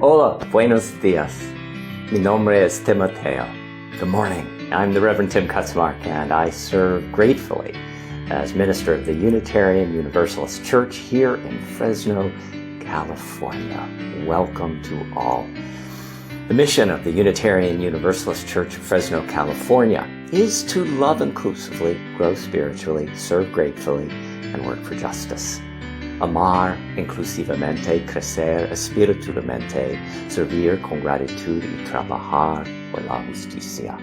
Hola, buenos dias. Mi nombre es Timoteo. Good morning. I'm the Reverend Tim Kutzmark, and I serve gratefully as minister of the Unitarian Universalist Church here in Fresno, California. Welcome to all. The mission of the Unitarian Universalist Church of Fresno, California is to love inclusively, grow spiritually, serve gratefully, and work for justice. Amar inclusivamente, crecer espiritualmente, servir con gratitud y trabajar por la justicia.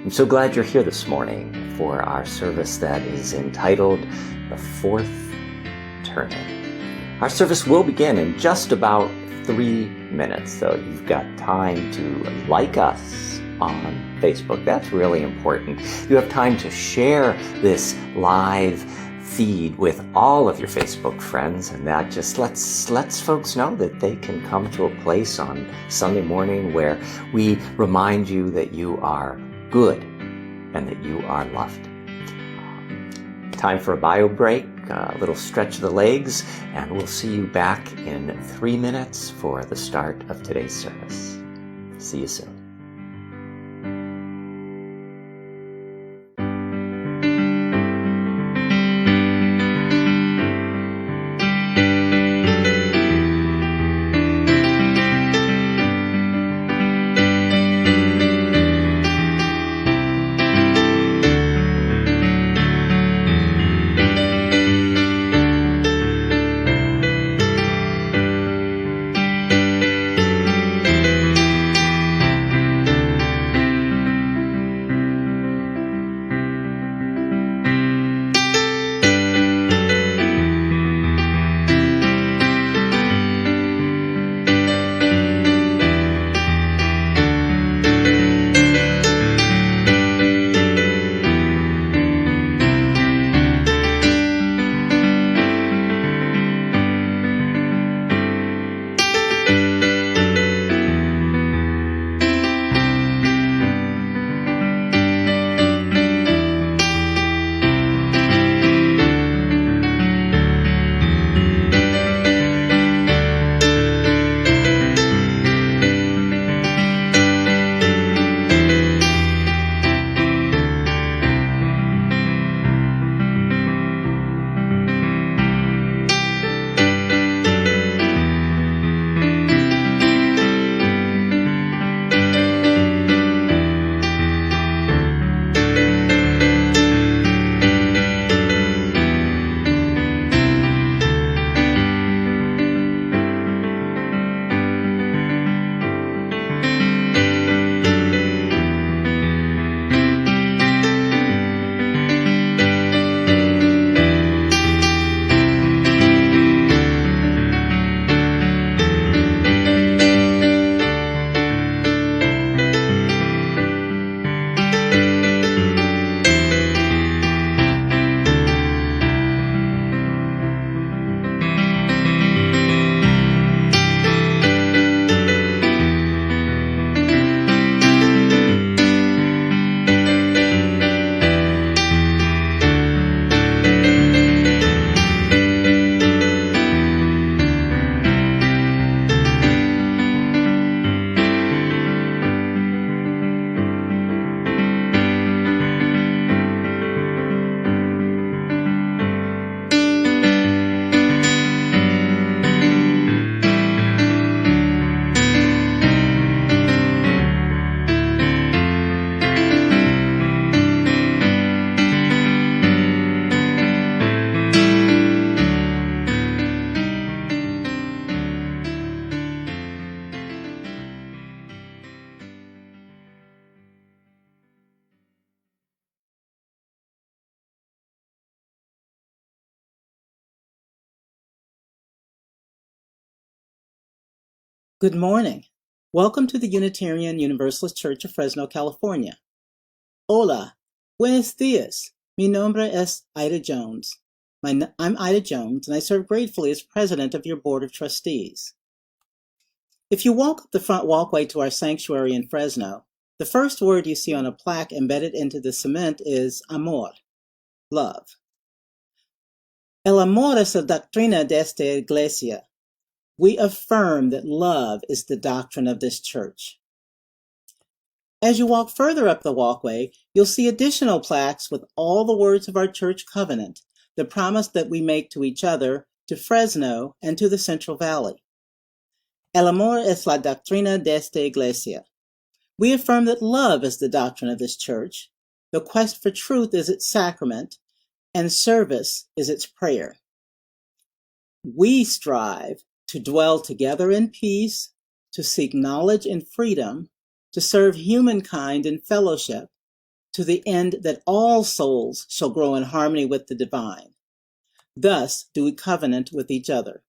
I'm so glad you're here this morning for our service that is entitled The Fourth Turning. Our service will begin in just about 3 minutes, so you've got time to like us on Facebook. That's really important. You have time to share this live feed with all of your Facebook friends, and that just lets folks know that they can come to a place on Sunday morning where we remind you that you are good and that you are loved. Time for a bio break, a little stretch of the legs, and we'll see you back in 3 minutes for the start of today's service. See you soon. Good morning. Welcome to the Unitarian Universalist Church of Fresno, California. Hola, buenos dias. Mi nombre es Ida Jones. I'm Ida Jones, and I serve gratefully as president of your board of trustees. If you walk up the front walkway to our sanctuary in Fresno, the first word you see on a plaque embedded into the cement is amor, love. El amor es la doctrina de esta iglesia. we affirm that love is the doctrine of this church. As you walk further up the walkway, you'll see additional plaques with all the words of our church covenant, the promise that we make to each other, to Fresno, and to the Central Valley. El amor es la doctrina de esta iglesia. We affirm that love is the doctrine of this church, the quest for truth is its sacrament, and service is its prayer. We strive to dwell together in peace, to seek knowledge in freedom, to serve humankind in fellowship, to the end that all souls shall grow in harmony with the divine. Thus do we covenant with each other.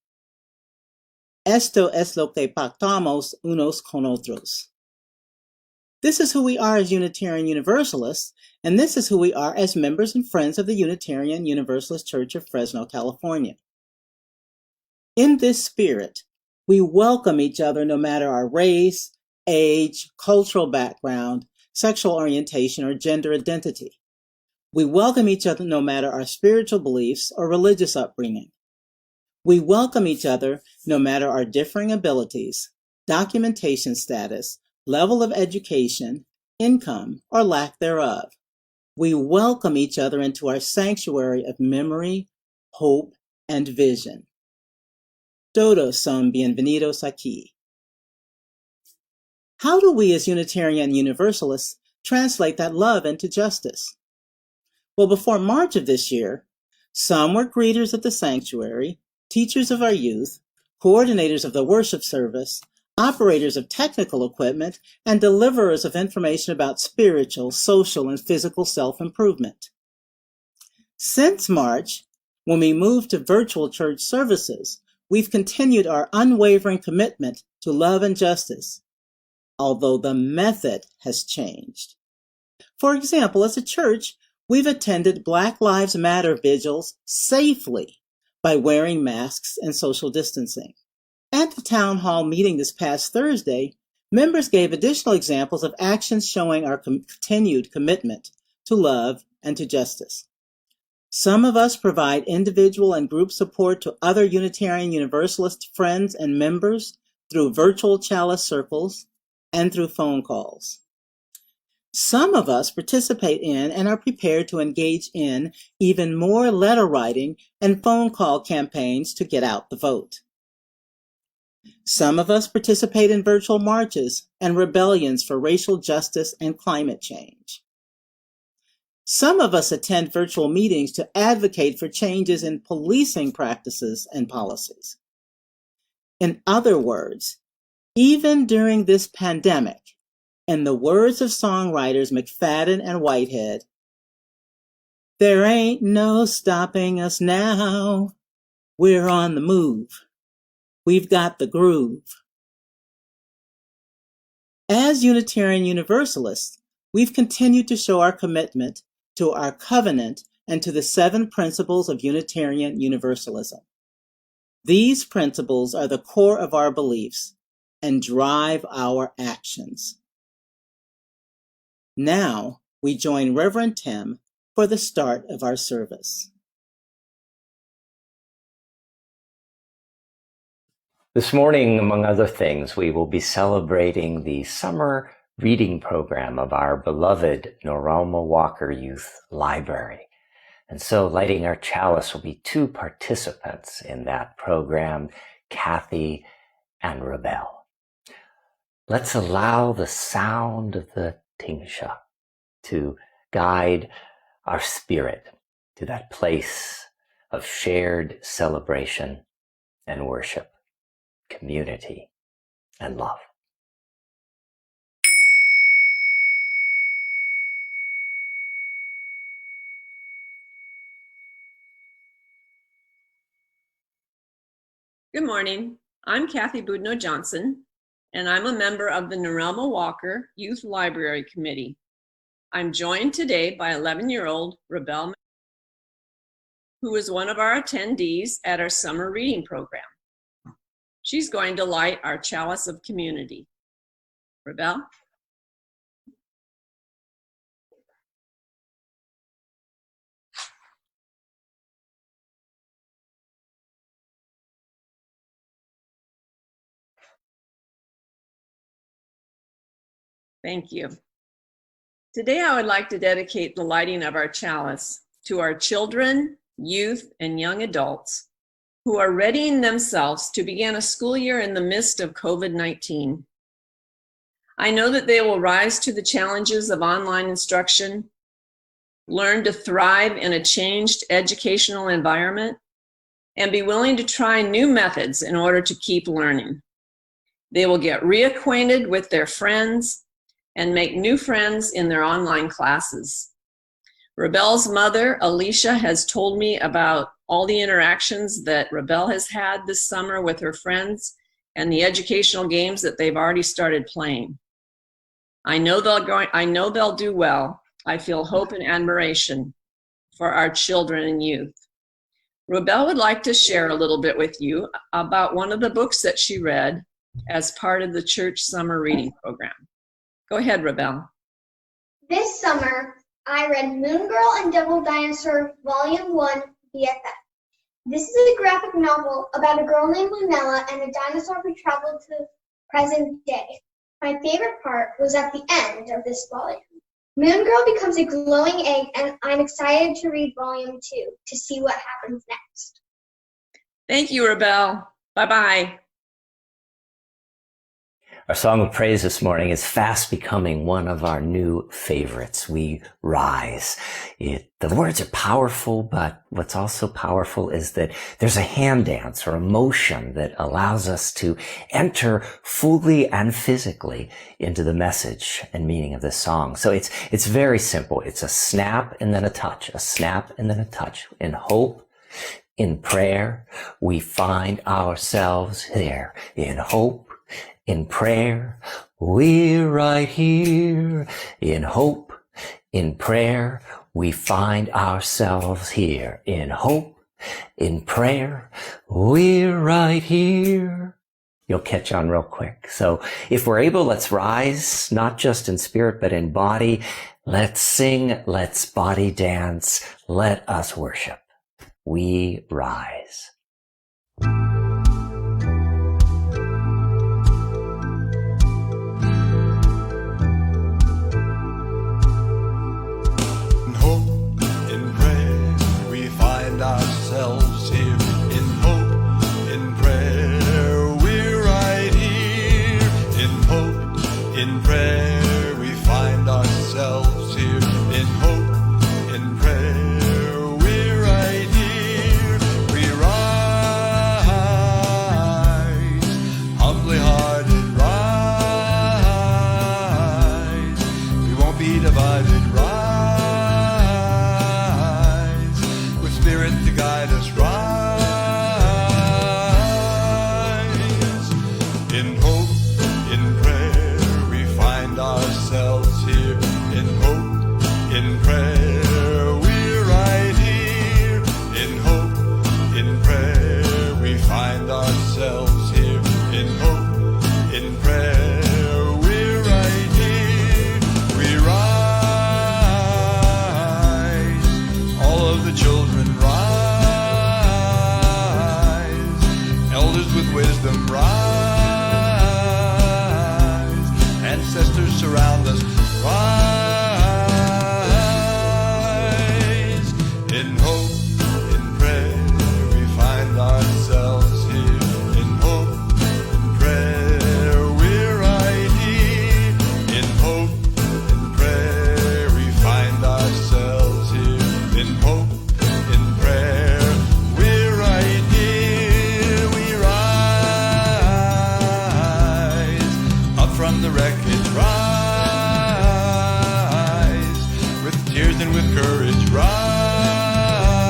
Esto es lo que pactamos unos con otros. This is who we are as Unitarian Universalists, and this is who we are as members and friends of the Unitarian Universalist Church of Fresno, California. In this spirit, we welcome each other no matter our race, age, cultural background, sexual orientation, or gender identity. We welcome each other no matter our spiritual beliefs or religious upbringing. We welcome each other no matter our differing abilities, documentation status, level of education, income, or lack thereof. We welcome each other into our sanctuary of memory, hope, and vision. Todos son bienvenidos aquí. How do we as Unitarian Universalists translate that love into justice? Well, before March of this year, some were greeters at the sanctuary, teachers of our youth, coordinators of the worship service, operators of technical equipment, and deliverers of information about spiritual, social, and physical self-improvement. Since March, when we moved to virtual church services, we've continued our unwavering commitment to love and justice, although the method has changed. For example, as a church, we've attended Black Lives Matter vigils safely by wearing masks and social distancing. At the town hall meeting this past Thursday, members gave additional examples of actions showing our continued commitment to love and to justice. Some of us provide individual and group support to other Unitarian Universalist friends and members through virtual chalice circles and through phone calls. Some of us participate in and are prepared to engage in even more letter writing and phone call campaigns to get out the vote. Some of us participate in virtual marches and rebellions for racial justice and climate change. Some of us attend virtual meetings to advocate for changes in policing practices and policies. In other words, even during this pandemic, in the words of songwriters McFadden and Whitehead, there ain't no stopping us now. We're on the move. We've got the groove. As Unitarian Universalists, we've continued to show our commitment to our covenant and to the 7 principles of Unitarian Universalism. These principles are the core of our beliefs and drive our actions. Now we join Reverend Tim for the start of our service. This morning, among other things, we will be celebrating the summer reading program of our beloved Norelma Walker Youth Library. And so lighting our chalice will be 2 participants in that program, Kathy and Rebel. Let's allow the sound of the tingsha to guide our spirit to that place of shared celebration and worship, community, and love. Good morning. I'm Kathy Boudneau Johnson, and I'm a member of the Norelma Walker Youth Library Committee. I'm joined today by 11-year-old Rebel, who is one of our attendees at our summer reading program. She's going to light our chalice of community. Rebel? Thank you. Today, I would like to dedicate the lighting of our chalice to our children, youth, and young adults who are readying themselves to begin a school year in the midst of COVID-19. I know that they will rise to the challenges of online instruction, learn to thrive in a changed educational environment, and be willing to try new methods in order to keep learning. They will get reacquainted with their friends and make new friends in their online classes. Rebel's mother, Alicia, has told me about all the interactions that Rebel has had this summer with her friends and the educational games that they've already started playing. I know they'll do well. I feel hope and admiration for our children and youth. Rebel would like to share a little bit with you about one of the books that she read as part of the church summer reading program. Go ahead, Rebel. This summer, I read Moon Girl and Devil Dinosaur Volume 1 BFF. This is a graphic novel about a girl named Lunella and a dinosaur who traveled to the present day. My favorite part was at the end of this volume. Moon Girl becomes a glowing egg, and I'm excited to read Volume 2 to see what happens next. Thank you, Rebel. Bye-bye. Our song of praise this morning is fast becoming one of our new favorites. We rise. The words are powerful, but what's also powerful is that there's a hand dance or a motion that allows us to enter fully and physically into the message and meaning of this song. So it's very simple. It's a snap and then a touch, a snap and then a touch. In hope, in prayer, we find ourselves there. In hope, in prayer, we're right here. In hope, in prayer, we find ourselves here. In hope, in prayer, we're right here. You'll catch on real quick. So if we're able, let's rise, not just in spirit, but in body. Let's sing, let's body dance, let us worship. We rise. Ourselves here in hope, in prayer, we're right here. In hope, in prayer, we find ourselves here. In hope, in prayer, we're right here. We rise, humbly hearted, rise. We won't be divided, to guide us, rise. In hope, in prayer, we find ourselves here. In hope, in prayer, we're right here. In hope, in prayer, we find ourselves here. In hope, in prayer, we're right here. We rise, all of the children rise. With wisdom rise, ancestors surround us, rise. In hope, in prayer, we find ourselves here. In hope, in prayer, we're right here. In hope, in prayer, we find ourselves here. In hope, in prayer, we're right here. We from the wreckage rise, with tears and with courage rise.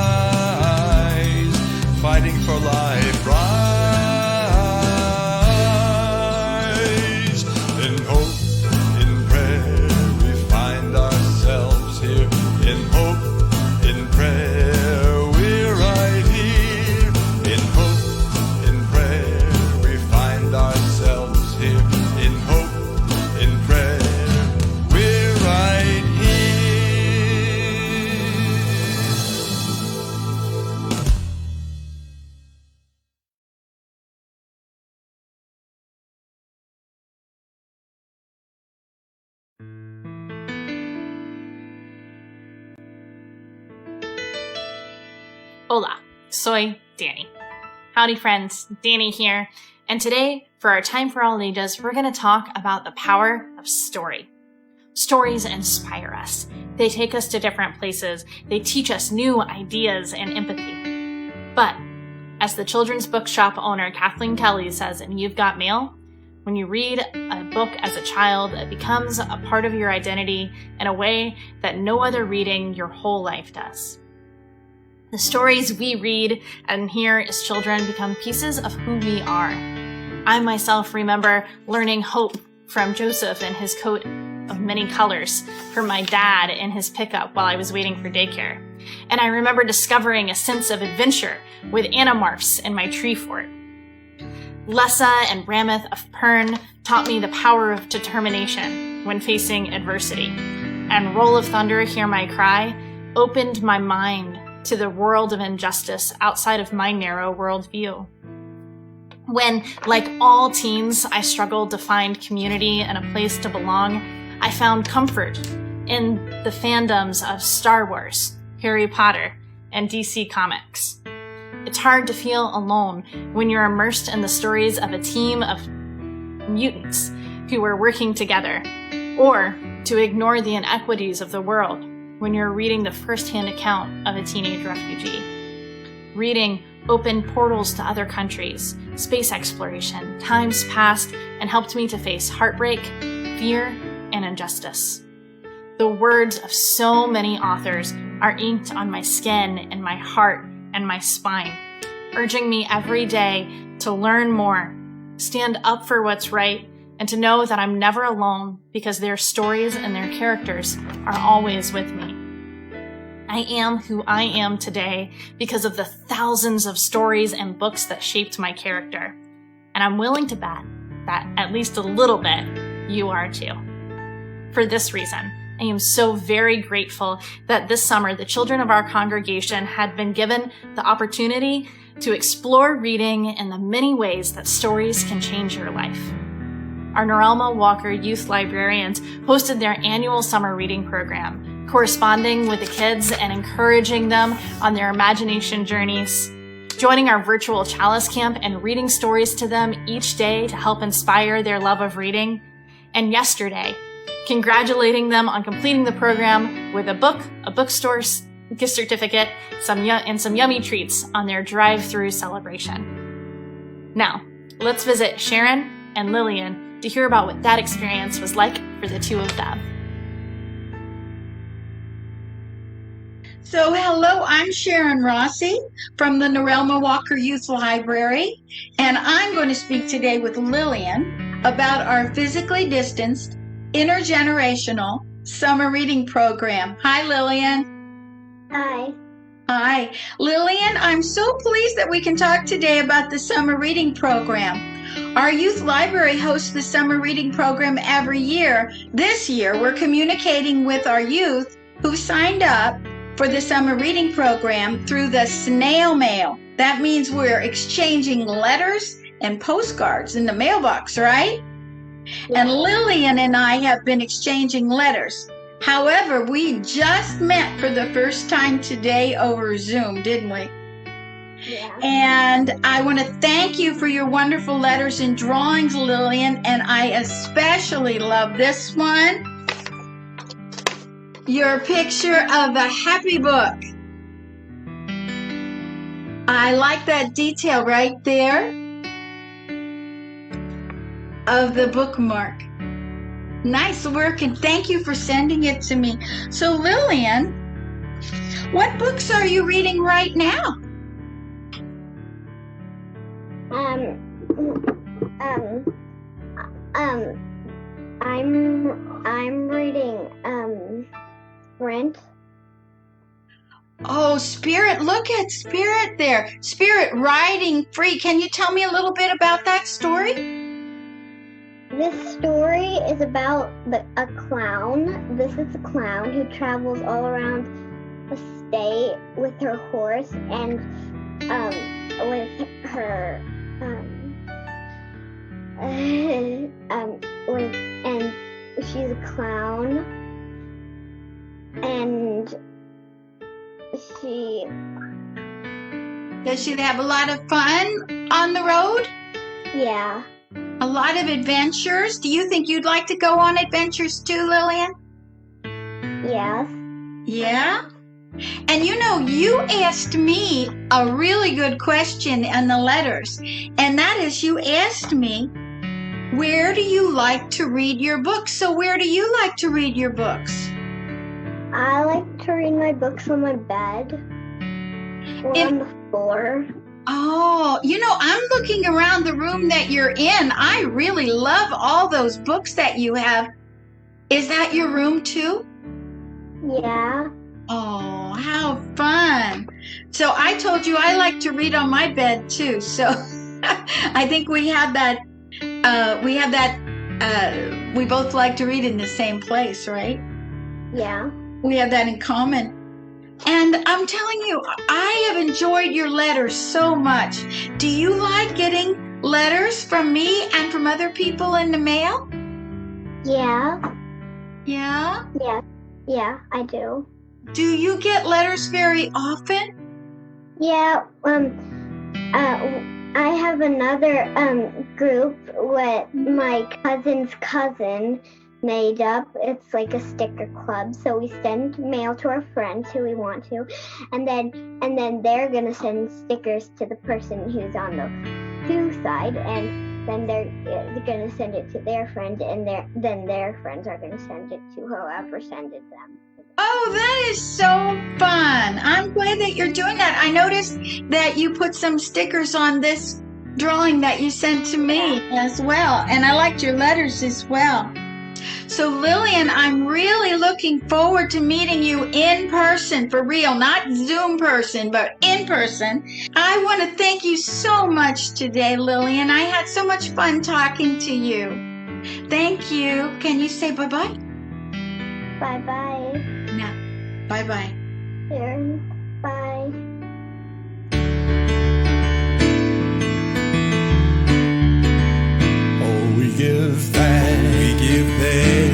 Hola, soy Dani. Howdy friends, Dani here. And today, for our Time for All Ages, we're going to talk about the power of story. Stories inspire us. They take us to different places. They teach us new ideas and empathy. But, as the children's bookshop owner Kathleen Kelly says in You've Got Mail, when you read a book as a child, it becomes a part of your identity in a way that no other reading your whole life does. The stories we read and hear as children become pieces of who we are. I myself remember learning hope from Joseph in his coat of many colors, from my dad in his pickup while I was waiting for daycare. And I remember discovering a sense of adventure with animorphs in my tree fort. Lessa and Rameth of Pern taught me the power of determination when facing adversity. And Roll of Thunder, Hear My Cry opened my mind to the world of injustice outside of my narrow worldview. When, like all teens, I struggled to find community and a place to belong, I found comfort in the fandoms of Star Wars, Harry Potter, and DC Comics. It's hard to feel alone when you're immersed in the stories of a team of mutants who are working together, or to ignore the inequities of the world when you're reading the first-hand account of a teenage refugee. Reading opened portals to other countries, space exploration, times past, and helped me to face heartbreak, fear, and injustice. The words of so many authors are inked on my skin and my heart and my spine, urging me every day to learn more, stand up for what's right, and to know that I'm never alone because their stories and their characters are always with me. I am who I am today because of the thousands of stories and books that shaped my character. And I'm willing to bet that at least a little bit you are too. For this reason, I am so very grateful that this summer the children of our congregation had been given the opportunity to explore reading in the many ways that stories can change your life. Our Norelma Walker youth librarians hosted their annual summer reading program, corresponding with the kids and encouraging them on their imagination journeys, joining our virtual chalice camp and reading stories to them each day to help inspire their love of reading, and yesterday, congratulating them on completing the program with a book, a bookstore gift certificate, and some yummy treats on their drive-through celebration. Now, let's visit Sharon and Lillian to hear about what that experience was like for the two of them. So hello, I'm Sharon Rossi from the Norelma Walker Youth Library, and I'm going to speak today with Lillian about our physically distanced, intergenerational summer reading program. Hi, Lillian. Hi. Hi. Lillian, I'm so pleased that we can talk today about the summer reading program. Our youth library hosts the summer reading program every year. This year, we're communicating with our youth who've signed up for the summer reading program through the snail mail. That means we're exchanging letters and postcards in the mailbox, right? Yeah. And Lillian and I have been exchanging letters. However, we just met for the first time today over Zoom, didn't we? Yeah. And I want to thank you for your wonderful letters and drawings, Lillian, and I especially love this one. Your picture of a happy book. I like that detail right there of the bookmark. Nice work, and thank you for sending it to me. So Lillian, what books are you reading right now? I'm reading Rent. Oh, Spirit, look at Spirit there. Spirit riding free. Can you tell me a little bit about that story? This story is about a clown. This is a clown who travels all around the state with her horse and with her and she's a clown, and Does she have a lot of fun on the road? Yeah. A lot of adventures? Do you think you'd like to go on adventures too, Lillian? Yes. Yeah? And you asked me a really good question in the letters, and that is you asked me, where do you like to read your books? So where do you like to read your books? I like to read my books on my bed or on the floor. Oh, I'm looking around the room that you're in. I really love all those books that you have. Is that your room too? Yeah. Oh, how fun. So I told you I like to read on my bed too. So I think we have that, we both like to read in the same place, right? Yeah. We have that in common. And I'm telling you, I have enjoyed your letters so much. Do you like getting letters from me and from other people in the mail? Yeah. Yeah? Yeah. Yeah, I do. Do you get letters very often? Yeah, I have another group with my cousin's cousin made up. It's like a sticker club, so we send mail to our friends who we want to, and then they're gonna send stickers to the person who's on the to side, and then they're gonna send it to their friend, and then their friends are gonna send it to whoever sent it them. Oh, that is so fun. I'm glad that you're doing that. I noticed that you put some stickers on this drawing that you sent to me as well, and I liked your letters as well. So Lillian, I'm really looking forward to meeting you in person, for real, not Zoom person, but in person. I want to thank you so much today, Lillian. I had so much fun talking to you. Thank you. Can you say bye-bye? Bye-bye. No. Bye-bye. Here. Bye. Oh, we give thanks,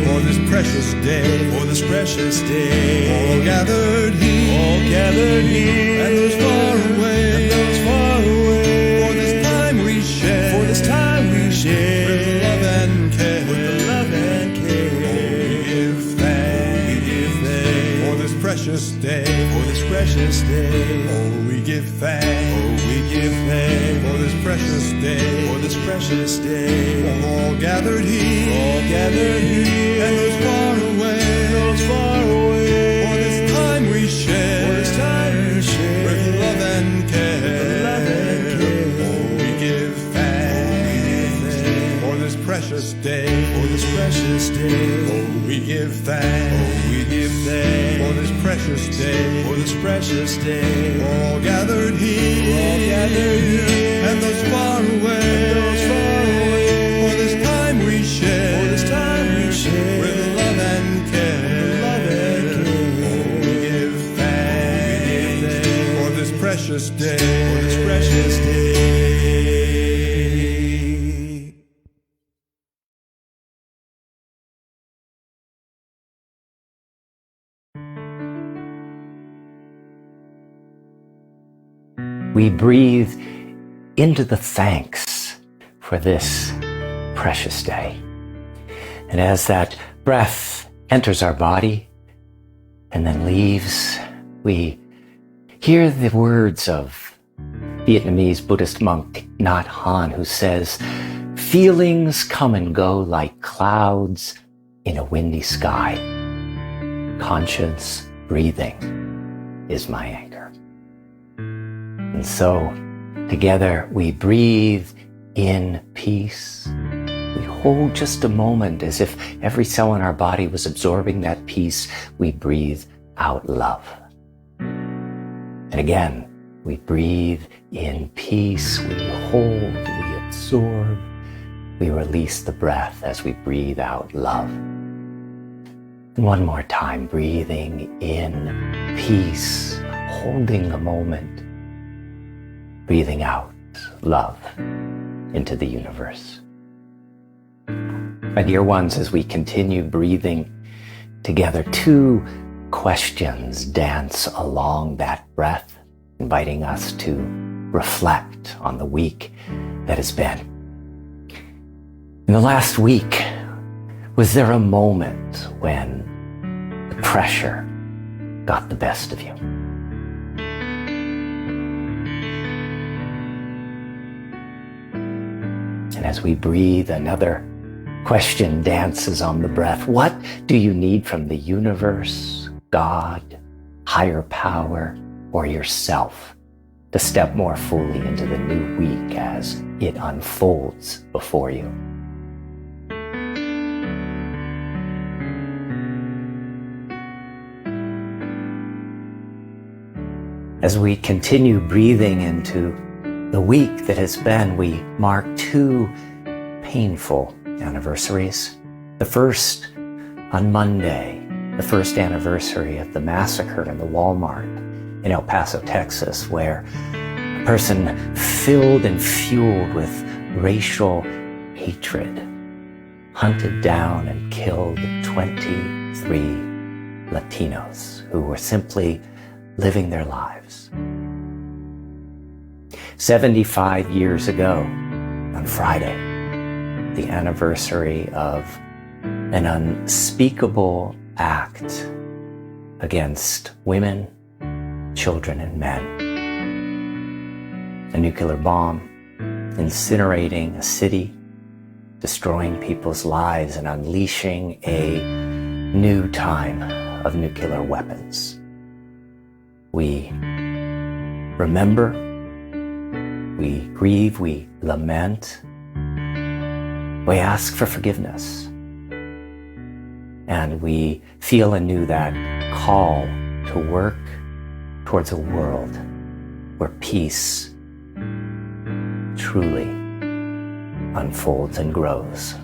for this precious day, all gathered here, and those far away, for this time we share, with love and care, Oh, we give thanks, for this precious day, Oh, we give thanks, for this precious day, all gathered here, and those far away, for this time we share, with love and care, Oh, we give thanks, for this precious day, Oh, we give thanks, for this precious day, all gathered here, and those far away, for this time we share, with love and care, Oh, we give thanks, for this precious day, We breathe into the thanks for this precious day. And as that breath enters our body and then leaves, we hear the words of Vietnamese Buddhist monk Nhat Hanh, who says, "Feelings come and go like clouds in a windy sky. Conscious breathing is my anchor." And so, together we breathe in peace. We hold just a moment as if every cell in our body was absorbing that peace. We breathe out love. And again, we breathe in peace. We hold, we absorb, we release the breath as we breathe out love. And one more time, breathing in peace, holding a moment, breathing out love into the universe. My dear ones, as we continue breathing together, two questions dance along that breath, inviting us to reflect on the week that has been. In the last week, was there a moment when the pressure got the best of you? And as we breathe, another question dances on the breath. What do you need from the universe, God, higher power, or yourself to step more fully into the new week as it unfolds before you? As we continue breathing into the week that has been, we mark two painful anniversaries. The first on Monday, the first anniversary of the massacre in the Walmart in El Paso, Texas, where a person filled and fueled with racial hatred hunted down and killed 23 Latinos who were simply living their lives. 75 years ago, on Friday, the anniversary of an unspeakable act against women, children, and men. A nuclear bomb incinerating a city, destroying people's lives, and unleashing a new time of nuclear weapons. We remember, we grieve, we lament, we ask for forgiveness, and we feel anew that call to work towards a world where peace truly unfolds and grows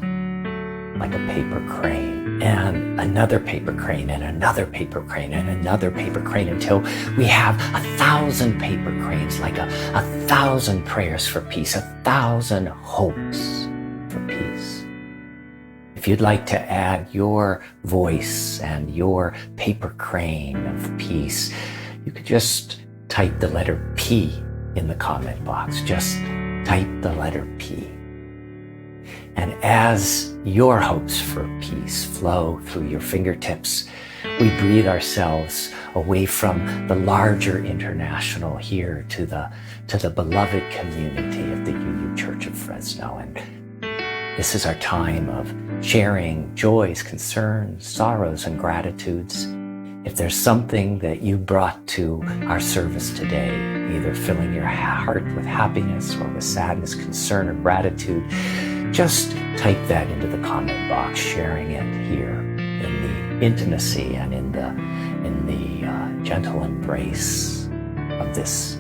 like a paper crane, and another paper crane, and another paper crane, and another paper crane, until we have 1,000 paper cranes, like a 1,000 prayers for peace, 1,000 hopes for peace. If you'd like to add your voice and your paper crane of peace, you could just type the letter P in the comment box. Just type the letter P. And as your hopes for peace flow through your fingertips, we breathe ourselves away from the larger international here to the beloved community of the UU Church of Fresno. And this is our time of sharing joys, concerns, sorrows, and gratitudes. If there's something that you brought to our service today, either filling your heart with happiness or with sadness, concern, or gratitude, just type that into the comment box, sharing it here in the intimacy and in the gentle embrace of this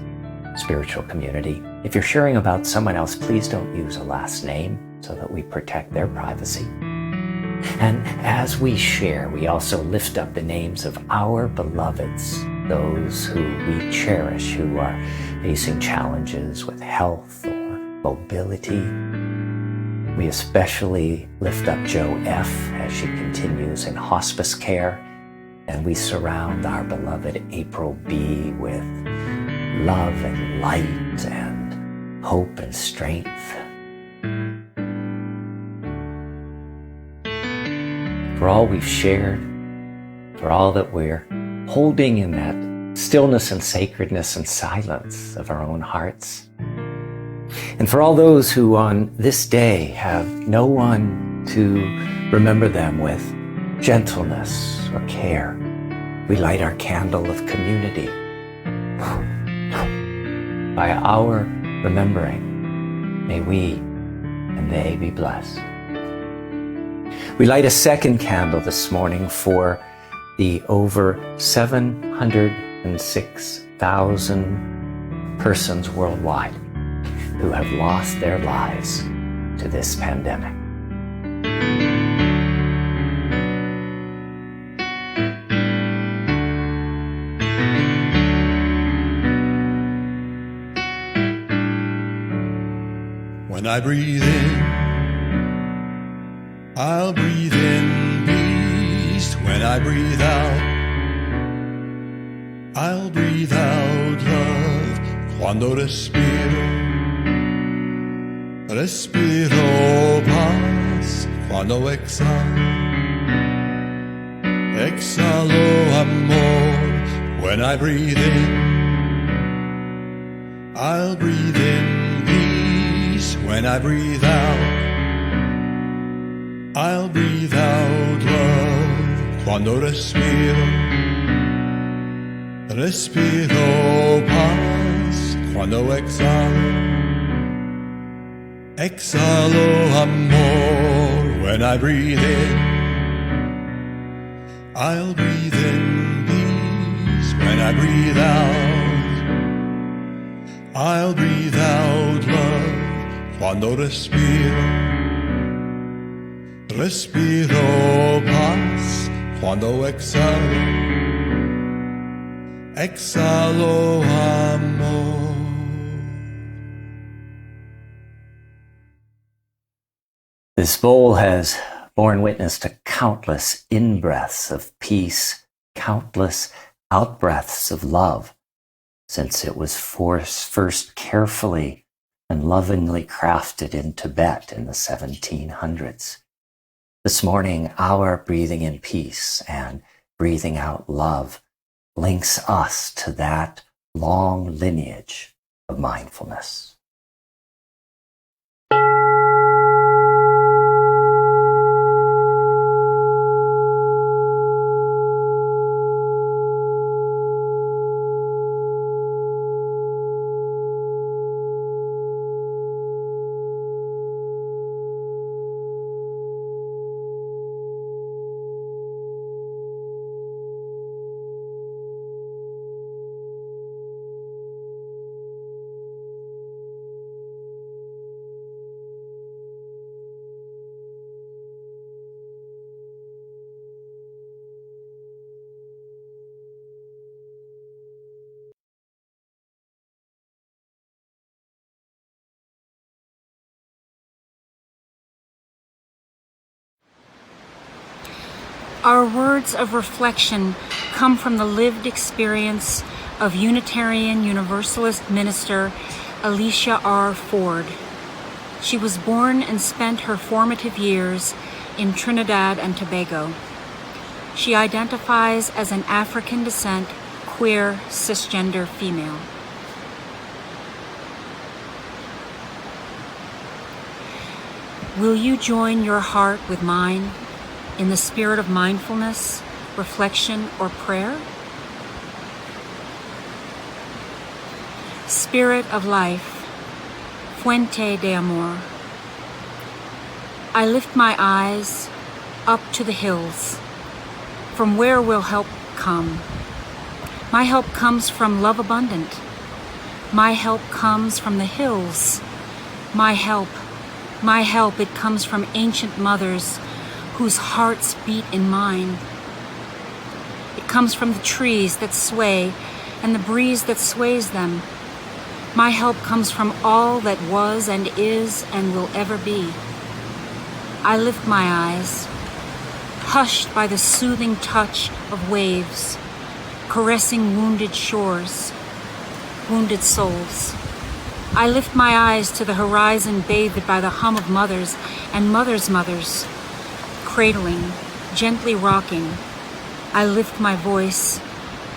spiritual community. If you're sharing about someone else, please don't use a last name so that we protect their privacy. And as we share, we also lift up the names of our beloveds, those who we cherish, who are facing challenges with health or mobility. We especially lift up Jo F. as she continues in hospice care, and we surround our beloved April B. with love and light and hope and strength. For all we've shared, for all that we're holding in that stillness and sacredness and silence of our own hearts, and for all those who on this day have no one to remember them with gentleness or care, we light our candle of community. By our remembering, may we and they be blessed. We light a second candle this morning for the over 706,000 persons worldwide who have lost their lives to this pandemic. When I breathe in, I'll breathe in peace. When I breathe out, I'll breathe out love. Quando respiro paz. Quando exhalo amor. When I breathe in, I'll breathe in peace. When I breathe out, I'll breathe out love. Quando respiro paz. Quando exhalo amor. When I breathe in, I'll breathe in peace. When I breathe out, I'll breathe out love. Quando respiro paz. Quando exhalo amor. This bowl has borne witness to countless in-breaths of peace, countless out-breaths of love, since it was first carefully and lovingly crafted in Tibet in the 1700s. This morning, our breathing in peace and breathing out love links us to that long lineage of mindfulness. Our words of reflection come from the lived experience of Unitarian Universalist minister Alicia R. Ford. She was born and spent her formative years in Trinidad and Tobago. She identifies as an African descent, queer, cisgender female. Will you join your heart with mine in the spirit of mindfulness, reflection, or prayer? Spirit of life, fuente de amor. I lift my eyes up to the hills. From where will help come? My help comes from love abundant. My help comes from the hills. My help, it comes from ancient mothers whose hearts beat in mine. It comes from the trees that sway and the breeze that sways them. My help comes from all that was and is and will ever be. I lift my eyes, hushed by the soothing touch of waves, caressing wounded shores, wounded souls. I lift my eyes to the horizon bathed by the hum of mothers and mothers' mothers, cradling, gently rocking. I lift my voice,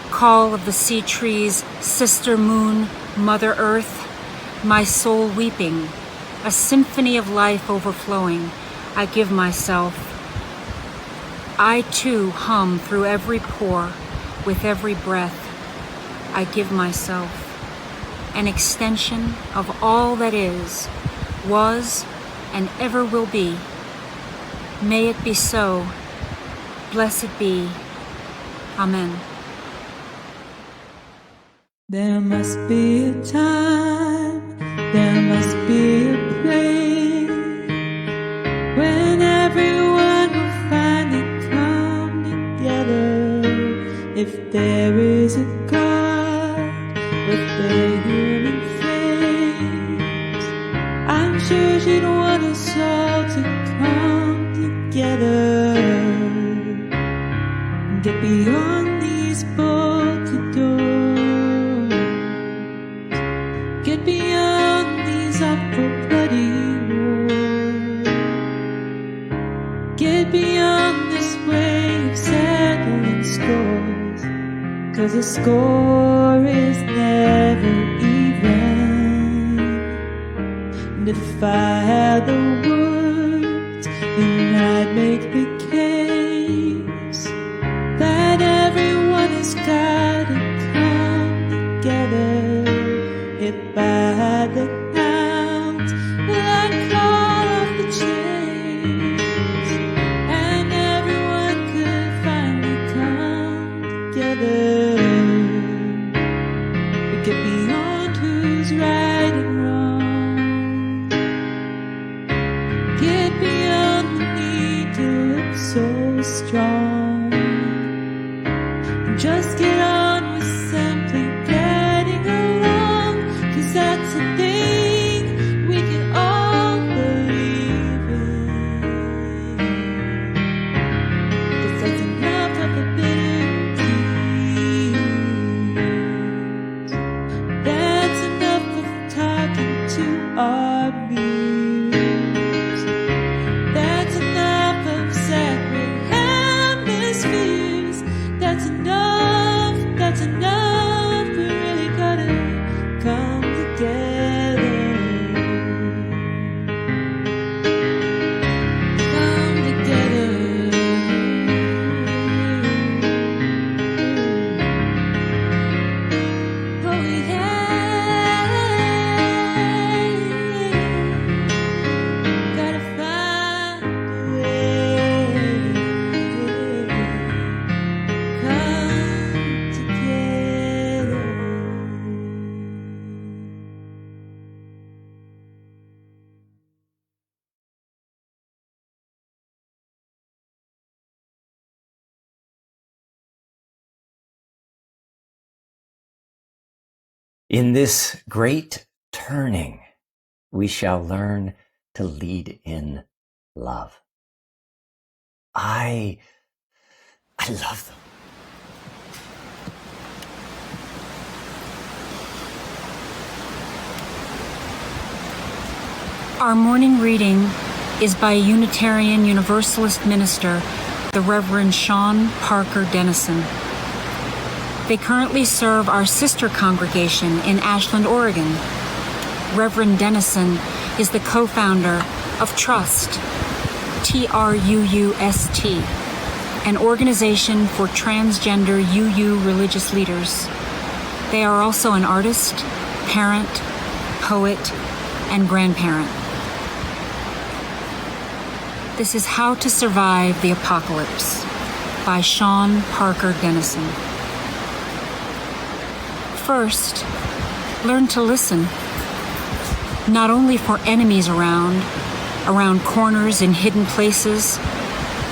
call of the sea trees, sister moon, mother earth, my soul weeping, a symphony of life overflowing. I give myself. I too hum through every pore, with every breath. I give myself, an extension of all that is, was, and ever will be. May it be so. Blessed be. Amen. There must be a time, there must be a place, when everyone will finally come together. If there is a God with their human face, I'm sure she'd want us all to come together and get beyond these bolted doors. Get beyond these awful bloody wars. Get beyond this way of settling scores. 'Cause a score is never even. And if I had the words, then I'd make the case that everyone has gotta come together. If I had the hounds, then I'd call off the chains, and everyone could finally come together. We get beyond who's right and wrong. Get beyond the need to look so strong. And just get on with simply getting along. 'Cause that's a thing we can all believe in. 'Cause that's enough of the bitter tears. That's enough of talking to our mirrors. That's enough of separate hemispheres. That's enough, that's enough. We really gotta come together. Come together. Oh yeah. Gotta find a way. Come together. In this great turning, we shall learn to lead in love. I love them. Our morning reading is by Unitarian Universalist minister, the Reverend Sean Parker Dennison. They currently serve our sister congregation in Ashland, Oregon. Reverend Dennison is the co-founder of Trust, TRUUST, an organization for transgender UU religious leaders. They are also an artist, parent, poet, and grandparent. This is How to Survive the Apocalypse by Sean Parker Dennison. First, learn to listen, not only for enemies around corners and hidden places,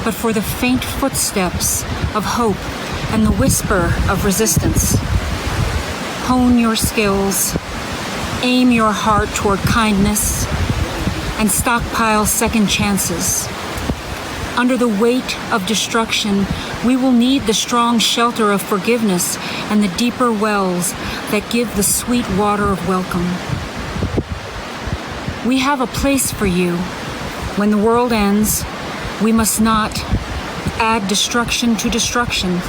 but for the faint footsteps of hope and the whisper of resistance. Hone your skills, aim your heart toward kindness, and stockpile second chances. Under the weight of destruction, we will need the strong shelter of forgiveness and the deeper wells that give the sweet water of welcome. We have a place for you. When the world ends, we must not add destruction to destruction,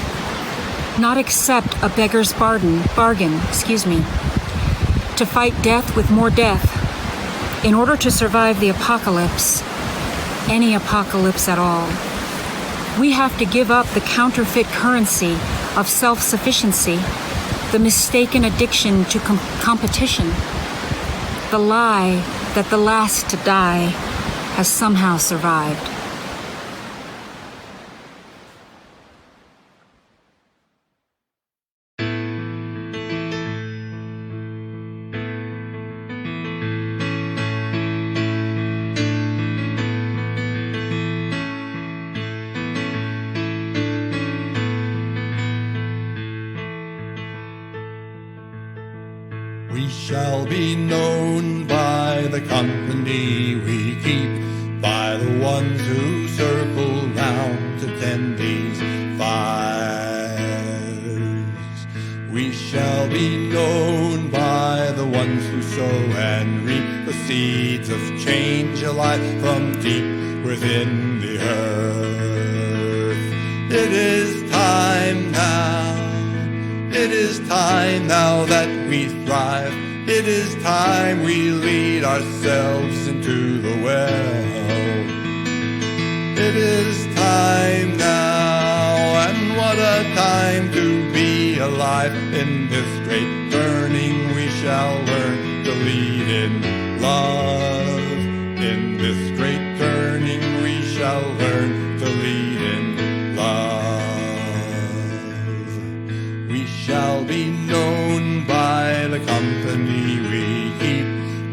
not accept a beggar's bargain, to fight death with more death. In order to survive the apocalypse, any apocalypse at all, we have to give up the counterfeit currency of self-sufficiency, the mistaken addiction to competition, the lie that the last to die has somehow survived. We shall be known by the company we keep, by the ones who circle round to tend these fires. We shall be known by the ones ones who sow and reap the seeds of change alive from deep within the earth. It is time now, it is time now that we thrive. It is time we lead ourselves into the well. It is time now, and what a time to be alive. In this great turning we shall learn to lead in love. In this great turning we shall learn to lead in love. We shall be known by the company we keep,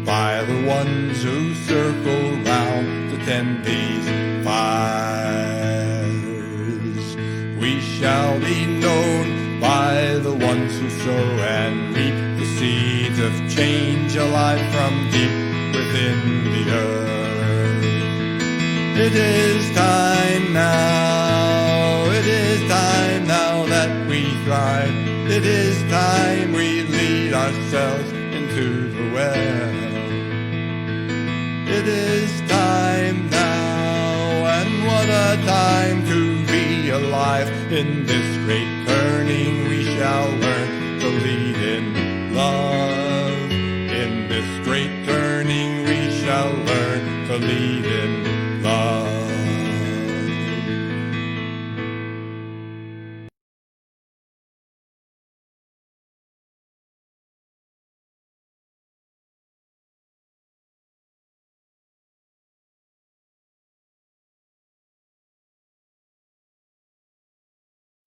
by the ones who circle round to tend these fires. We shall be known by the ones who sow and reap the seeds of change alive from deep within the earth. It is time now, it is time now that we thrive. It is time we lead ourselves into the well. It is time now, and what a time to be alive. In this great turning we shall learn to lead in love. In this great turning we shall learn to lead in love.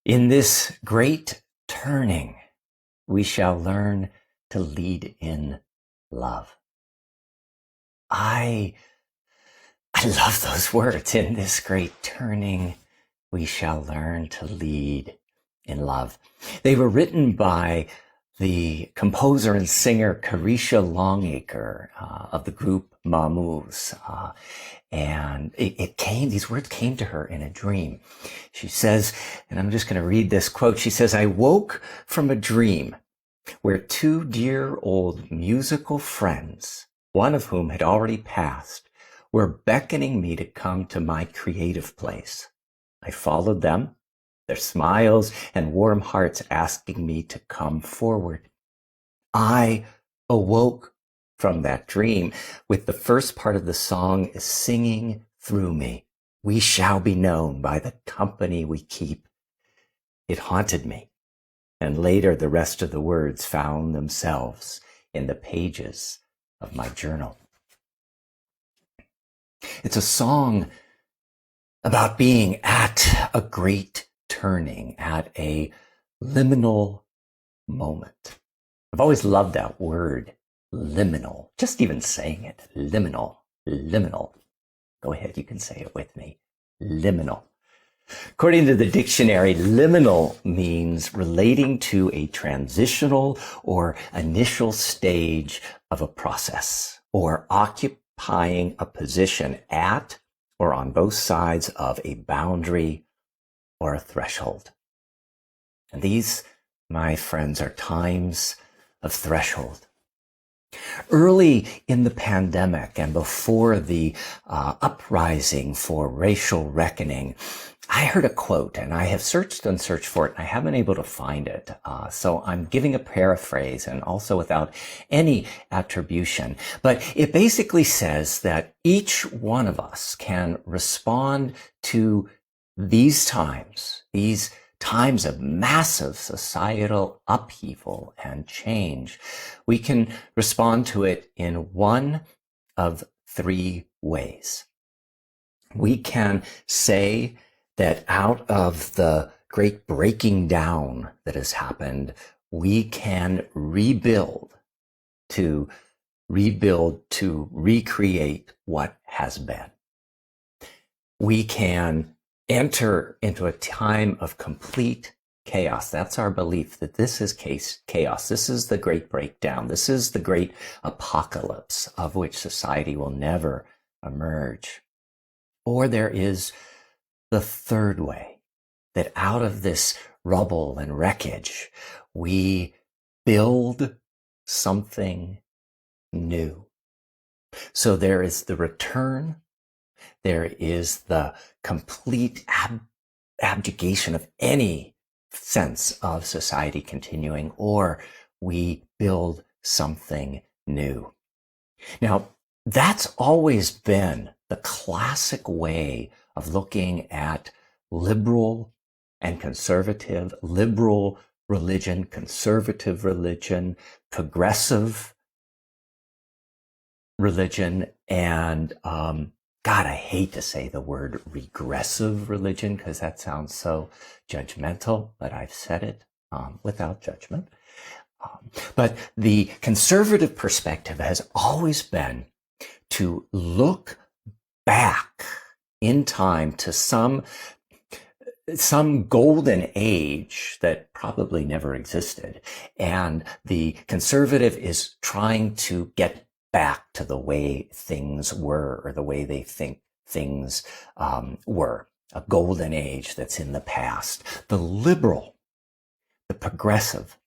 In this great turning, we shall learn to lead in love. I love those words. In this great turning, we shall learn to lead in love. They were written by the composer and singer Carisha Longacre of the group MaMuse. And these words came to her in a dream. She says, and I'm just going to read this quote. She says, "I woke from a dream where two dear old musical friends, one of whom had already passed, were beckoning me to come to my creative place. I followed them, their smiles and warm hearts asking me to come forward. I awoke from that dream with the first part of the song is singing through me. We shall be known by the company we keep. It haunted me. And later the rest of the words found themselves in the pages of my journal." It's a song about being at a great turning, at a liminal moment. I've always loved that word, liminal. Just even saying it, liminal, liminal. Go ahead, you can say it with me, liminal. According to the dictionary, liminal means relating to a transitional or initial stage of a process, or occupying a position at or on both sides of a boundary or a threshold. And these, my friends, are times of threshold. Early in the pandemic and before the uprising for racial reckoning, I heard a quote, and I have searched and searched for it, and I haven't been able to find it. So I'm giving a paraphrase and also without any attribution. But it basically says that each one of us can respond to these times of massive societal upheaval and change. We can respond to it in one of three ways. We can say that out of the great breaking down that has happened, we can rebuild to recreate what has been. We can enter into a time of complete chaos. That's our belief, that this is chaos. This is the great breakdown. This is the great apocalypse of which society will never emerge. Or there is the third way, that out of this rubble and wreckage, we build something new. So there is the return, there is the complete abjugation of any sense of society continuing, or we build something new. Now, that's always been the classic way of looking at liberal and conservative, liberal religion, conservative religion, progressive religion, and God, I hate to say the word regressive religion because that sounds so judgmental, but I've said it without judgment. But the conservative perspective has always been to look back in time to some golden age that probably never existed. And the conservative is trying to get back to the way things were, or the way they think things were. A golden age that's in the past. The liberal, the progressive,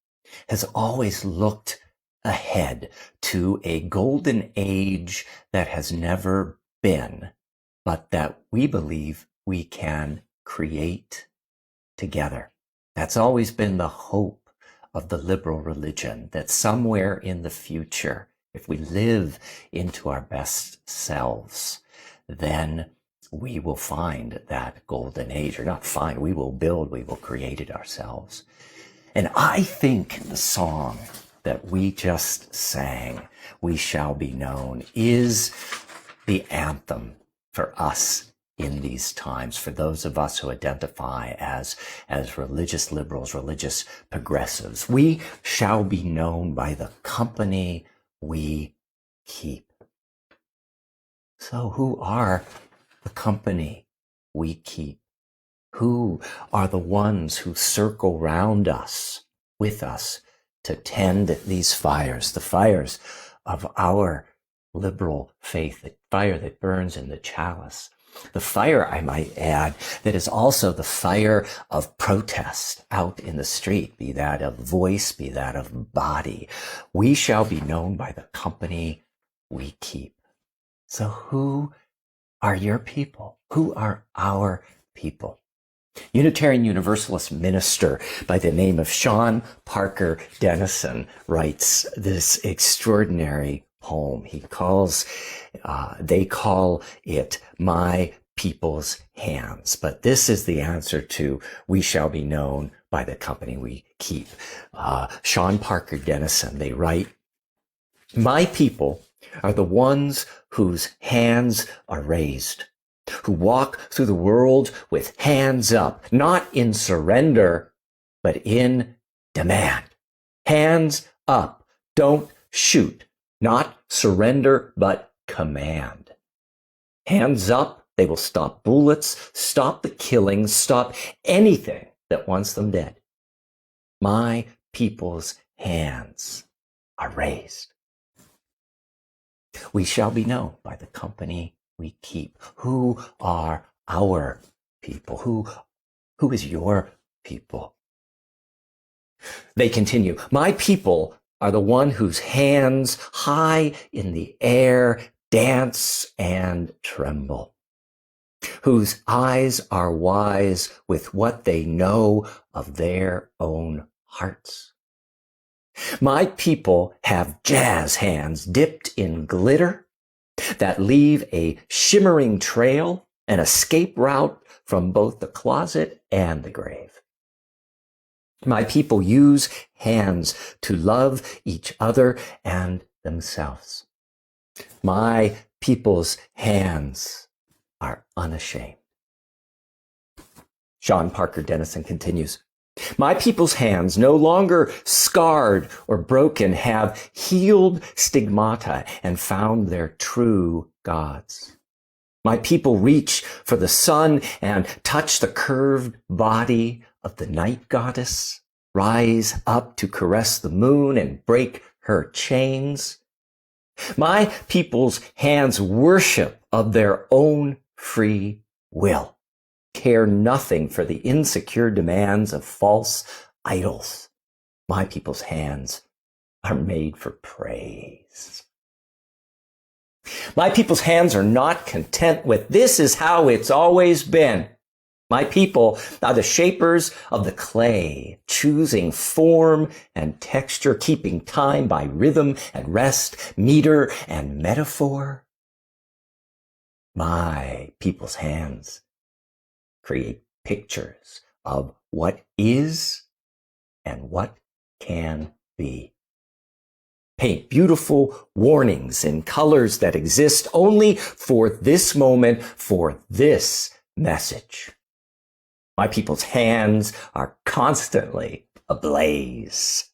has always looked ahead to a golden age that has never been, but that we believe we can create together. That's always been the hope of the liberal religion, that somewhere in the future, if we live into our best selves, then we will find that golden age, or not find, we will build, we will create it ourselves. And I think the song that we just sang, We Shall Be Known, is the anthem for us in these times, for those of us who identify as religious liberals, religious progressives. We shall be known by the company we keep. So who are the company we keep? Who are the ones who circle round us, with us, to tend these fires, the fires of our liberal faith, the fire that burns in the chalice? The fire, I might add, that is also the fire of protest out in the street, be that of voice, be that of body. We shall be known by the company we keep. So who are your people? Who are our people? Unitarian Universalist minister by the name of Sean Parker Dennison writes this extraordinary poem. They call it My People's Hands. But this is the answer to We Shall Be Known by the Company We Keep. Sean Parker Dennison, they write, my people are the ones whose hands are raised, who walk through the world with hands up, not in surrender, but in demand. Hands up, don't shoot. Not surrender, but command. Hands up, they will stop bullets, stop the killings, stop anything that wants them dead. My people's hands are raised. We shall be known by the company we keep. Who are our people? Who is your people? They continue, my people are the one whose hands high in the air dance and tremble, whose eyes are wise with what they know of their own hearts. My people have jazz hands dipped in glitter that leave a shimmering trail, an escape route from both the closet and the grave. My people use hands to love each other and themselves. My people's hands are unashamed. Sean Parker Dennison continues, my people's hands, no longer scarred or broken, have healed stigmata and found their true gods. My people reach for the sun and touch the curved body of the night goddess, rise up to caress the moon and break her chains. My people's hands worship of their own free will, care nothing for the insecure demands of false idols. My people's hands are made for praise. My people's hands are not content with this is how it's always been. My people are the shapers of the clay, choosing form and texture, keeping time by rhythm and rest, meter and metaphor. My people's hands create pictures of what is and what can be. Paint beautiful warnings in colors that exist only for this moment, for this message. My people's hands are constantly ablaze.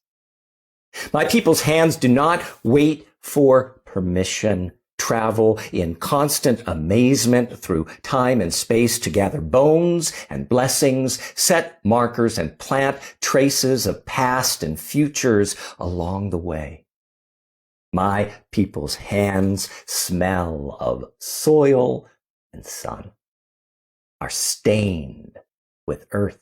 My people's hands do not wait for permission, travel in constant amazement through time and space to gather bones and blessings, set markers and plant traces of past and futures along the way. My people's hands smell of soil and sun, are stained with earth,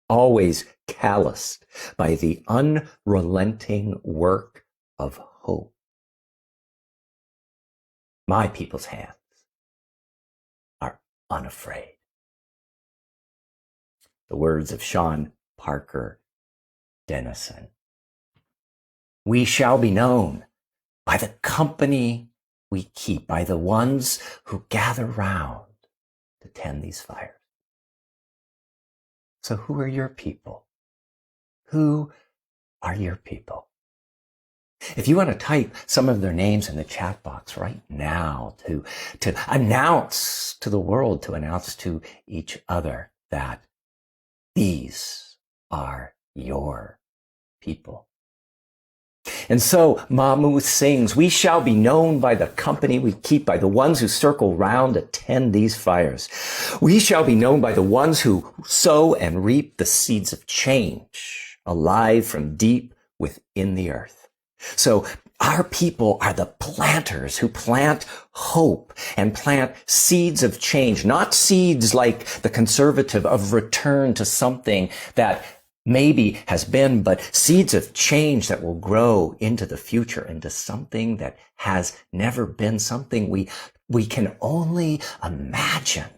always calloused by the unrelenting work of hope. My people's hands are unafraid. The words of Sean Parker Dennison. We shall be known by the company we keep, by the ones who gather round to tend these fires. So who are your people? Who are your people? If you want to type some of their names in the chat box right now to announce to the world, to announce to each other that these are your people. And so MaMuse sings, we shall be known by the company we keep, by the ones who circle round to tend these fires. We shall be known by the ones who sow and reap the seeds of change, alive from deep within the earth. So our people are the planters who plant hope and plant seeds of change, not seeds like the conservative of return to something that maybe has been, but seeds of change that will grow into the future, into something that has never been, something we can only imagine.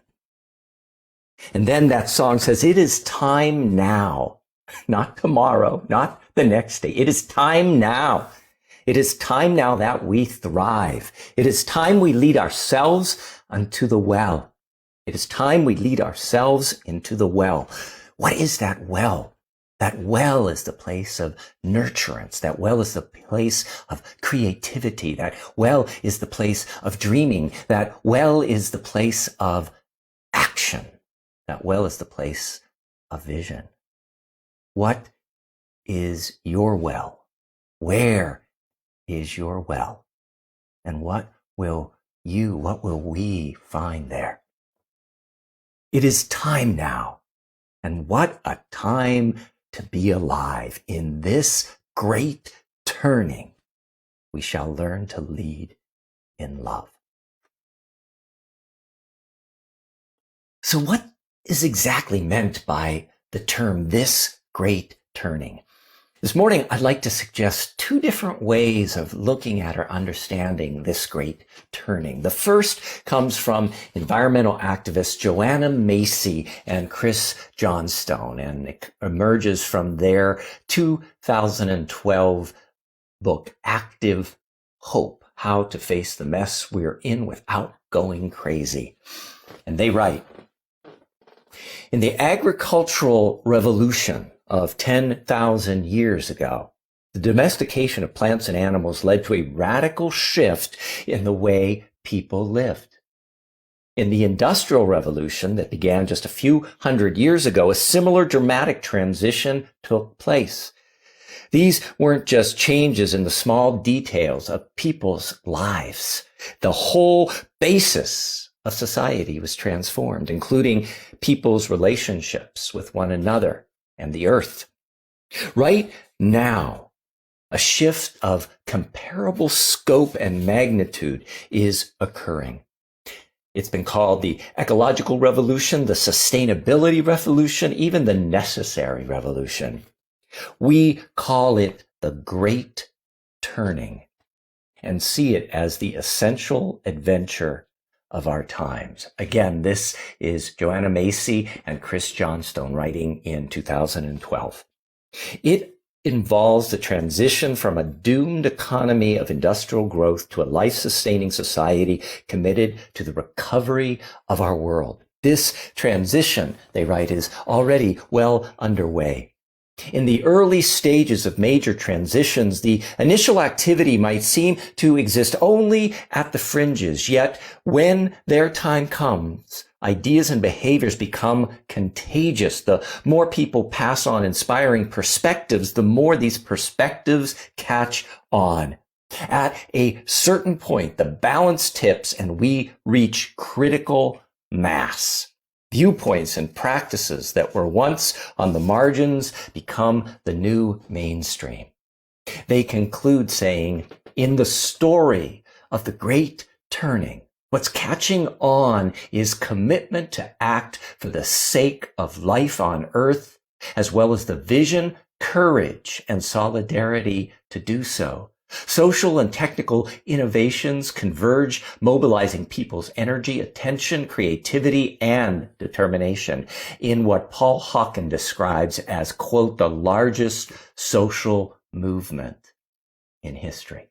And then that song says, it is time now, not tomorrow, not the next day. It is time now. It is time now that we thrive. It is time we lead ourselves unto the well. It is time we lead ourselves into the well. What is that well? That well is the place of nurturance. That well is the place of creativity. That well is the place of dreaming. That well is the place of action. That well is the place of vision. What is your well? Where is your well? And what will we find there? It is time now. And what a time to be alive. In this great turning, we shall learn to lead in love. So what is exactly meant by the term this great turning? This morning, I'd like to suggest two different ways of looking at or understanding this great turning. The first comes from environmental activists Joanna Macy and Chris Johnstone, and it emerges from their 2012 book, Active Hope, How to Face the Mess We're In Without Going Crazy. And they write, in the agricultural revolution of 10,000 years ago, the domestication of plants and animals led to a radical shift in the way people lived. In the Industrial Revolution that began just a few hundred years ago, a similar dramatic transition took place. These weren't just changes in the small details of people's lives. The whole basis of society was transformed, including people's relationships with one another and the earth. Right now, a shift of comparable scope and magnitude is occurring. It's been called the ecological revolution, the sustainability revolution, even the necessary revolution. We call it the great turning. and see it as the essential adventure of our times. Again, this is Joanna Macy and Chris Johnstone writing in 2012. It involves the transition from a doomed economy of industrial growth to a life-sustaining society committed to the recovery of our world. This transition, they write, is already well underway. In the early stages of major transitions, the initial activity might seem to exist only at the fringes. Yet, when their time comes, ideas and behaviors become contagious. The more people pass on inspiring perspectives, the more these perspectives catch on. At a certain point, the balance tips and we reach critical mass. Viewpoints and practices that were once on the margins become the new mainstream. They conclude saying, in the story of the great turning, what's catching on is commitment to act for the sake of life on earth, as well as the vision, courage, and solidarity to do so. Social and technical innovations converge, mobilizing people's energy, attention, creativity, and determination in what Paul Hawken describes as, quote, the largest social movement in history.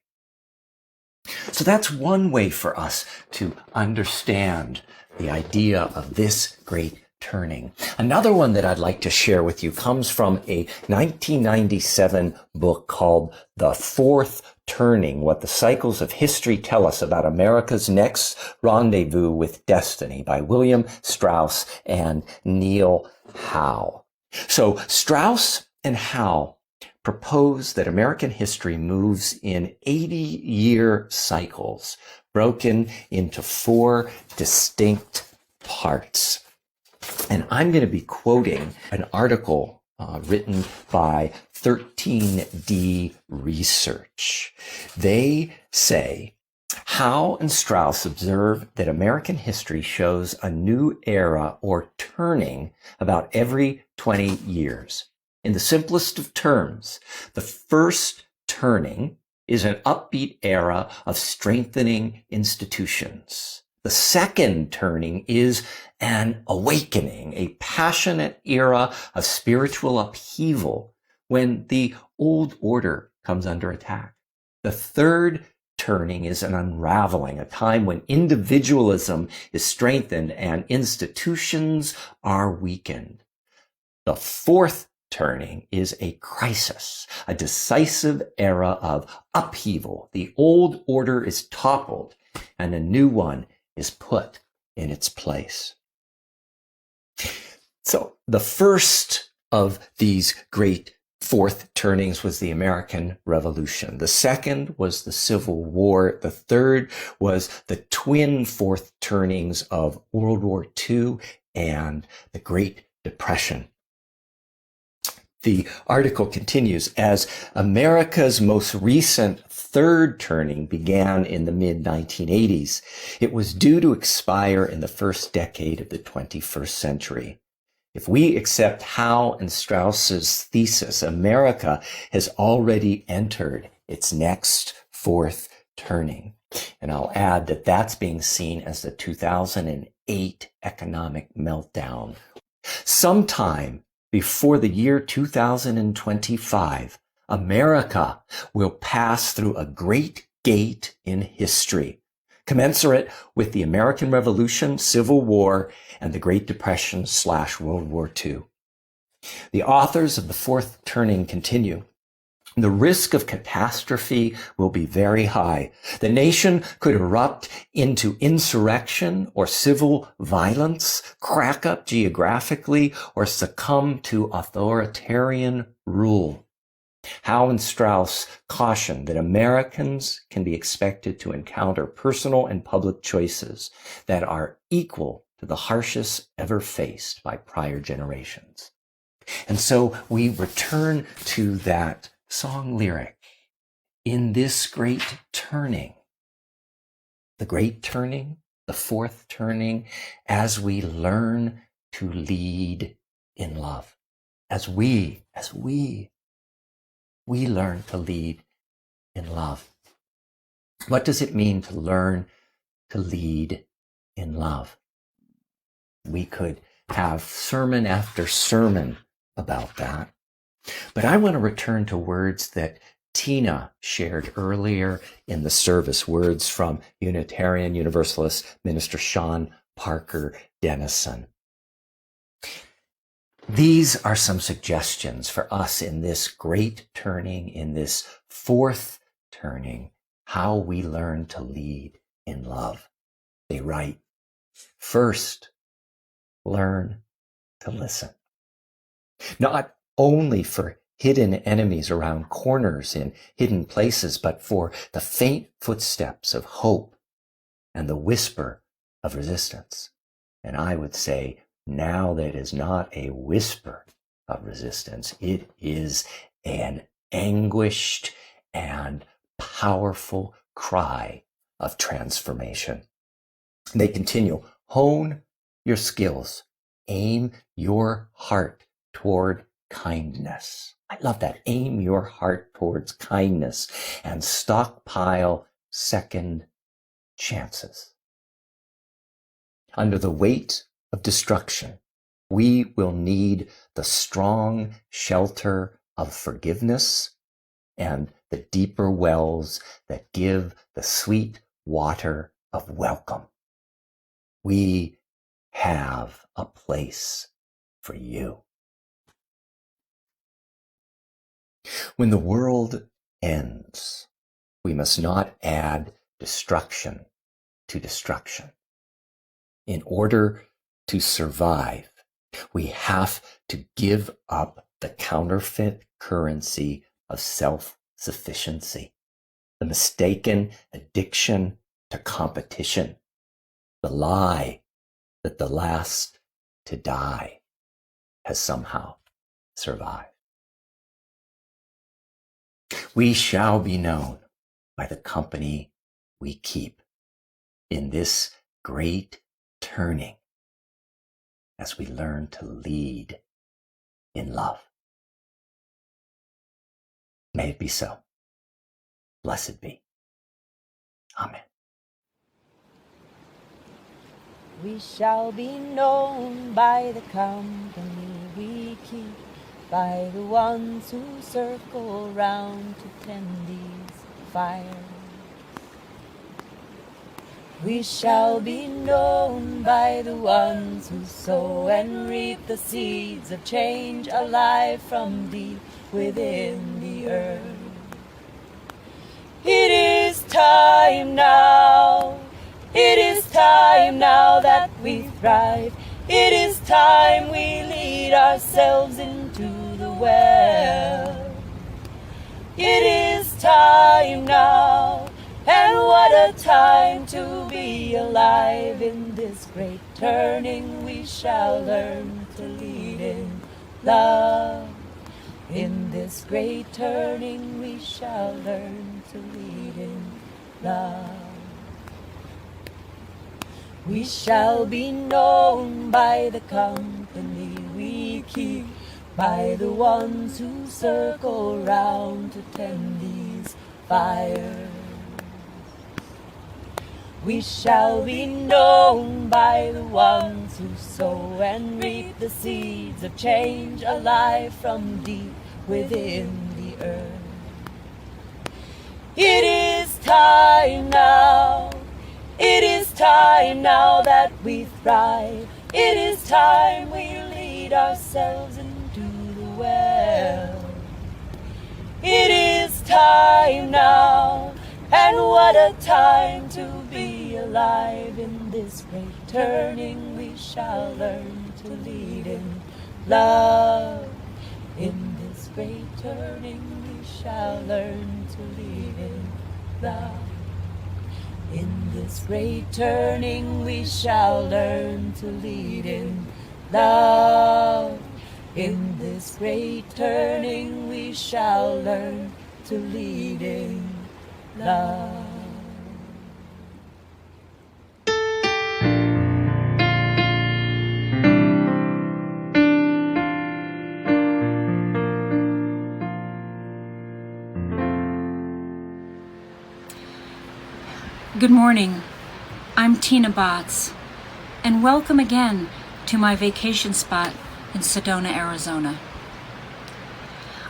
So that's one way for us to understand the idea of this great turning. Another one that I'd like to share with you comes from a 1997 book called The Fourth Turning, What the Cycles of History Tell Us About America's Next Rendezvous with Destiny by William Strauss and Neil Howe. So Strauss and Howe propose that American history moves in 80-year cycles, broken into 4 distinct parts. And I'm going to be quoting an article written by 13D Research. They say, Howe and Strauss observe that American history shows a new era or turning about every 20 years. In the simplest of terms, the first turning is an upbeat era of strengthening institutions. The second turning is an awakening, a passionate era of spiritual upheaval when the old order comes under attack. The third turning is an unraveling, a time when individualism is strengthened and institutions are weakened. The fourth turning is a crisis, a decisive era of upheaval. The old order is toppled and a new one is put in its place. So the first of these great fourth turnings was the American Revolution. The second was the Civil War. The third was the twin fourth turnings of World War II and the Great Depression. The article continues, as America's most recent third turning began in the mid-1980s, it was due to expire in the first decade of the 21st century. If we accept Howe and Strauss's thesis, America has already entered its next fourth turning. And I'll add that that's being seen as the 2008 economic meltdown. Sometime before the year 2025, America will pass through a great gate in history, commensurate with the American Revolution, Civil War, and the Great Depression / World War II. The authors of the fourth turning continue. The risk of catastrophe will be very high. The nation could erupt into insurrection or civil violence, crack up geographically, or succumb to authoritarian rule. Howe and Strauss caution that Americans can be expected to encounter personal and public choices that are equal to the harshest ever faced by prior generations. And so we return to that song lyric, in this great turning, the great turning, the fourth turning, as we learn to lead in love, as we learn to lead in love. What does it mean to learn to lead in love? We could have sermon after sermon about that. But I want to return to words that Tina shared earlier in the service, words from Unitarian Universalist Minister Sean Parker Dennison. These are some suggestions for us in this great turning, in this fourth turning, how we learn to lead in love. They write, first, learn to listen. Not only for hidden enemies around corners in hidden places, but for the faint footsteps of hope and the whisper of resistance. And I would say, now that is not a whisper of resistance. It is an anguished and powerful cry of transformation. They continue, hone your skills, aim your heart toward kindness. I love that. Aim your heart towards kindness and stockpile second chances. Under the weight of destruction, we will need the strong shelter of forgiveness and the deeper wells that give the sweet water of welcome. We have a place for you. When the world ends, we must not add destruction to destruction. In order to survive, we have to give up the counterfeit currency of self-sufficiency, the mistaken addiction to competition, the lie that the last to die has somehow survived. We shall be known by the company we keep in this great turning as we learn to lead in love. May it be so. Blessed be. Amen. We shall be known by the company we keep, by the ones who circle round to tend these fires. We shall be known by the ones who sow and reap the seeds of change alive from deep within the earth. It is time now. It is time now that we thrive. It is time we lead ourselves into the well. It is time now, and what a time to be alive. In this great turning we shall learn to lead in love. In this great turning we shall learn to lead in love. We shall be known by the company we keep, by the ones who circle round to tend these fires. We shall be known by the ones who sow and reap the seeds of change alive from deep within the earth. It is time now. It is time now that we thrive. It is time we lead ourselves into the well. It is time now, and what a time to be alive. In this great turning we shall learn to lead in love. In this great turning we shall learn to lead in love. In this great turning we shall learn to lead in love. In this great turning we shall learn to lead in love. Good morning. I'm Tina Botts, and welcome again to my vacation spot in Sedona, Arizona.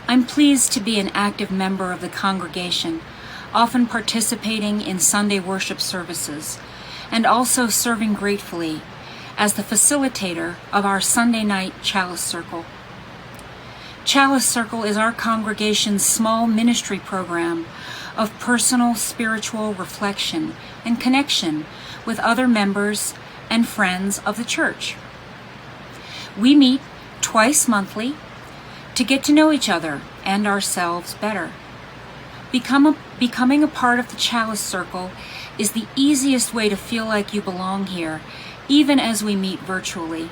I'm pleased to be an active member of the congregation, often participating in Sunday worship services, and also serving gratefully as the facilitator of our Sunday night Chalice Circle. Chalice Circle is our congregation's small ministry program of personal spiritual reflection and connection with other members and friends of the church. We meet twice monthly to get to know each other and ourselves better. Becoming a part of the Chalice Circle is the easiest way to feel like you belong here, even as we meet virtually.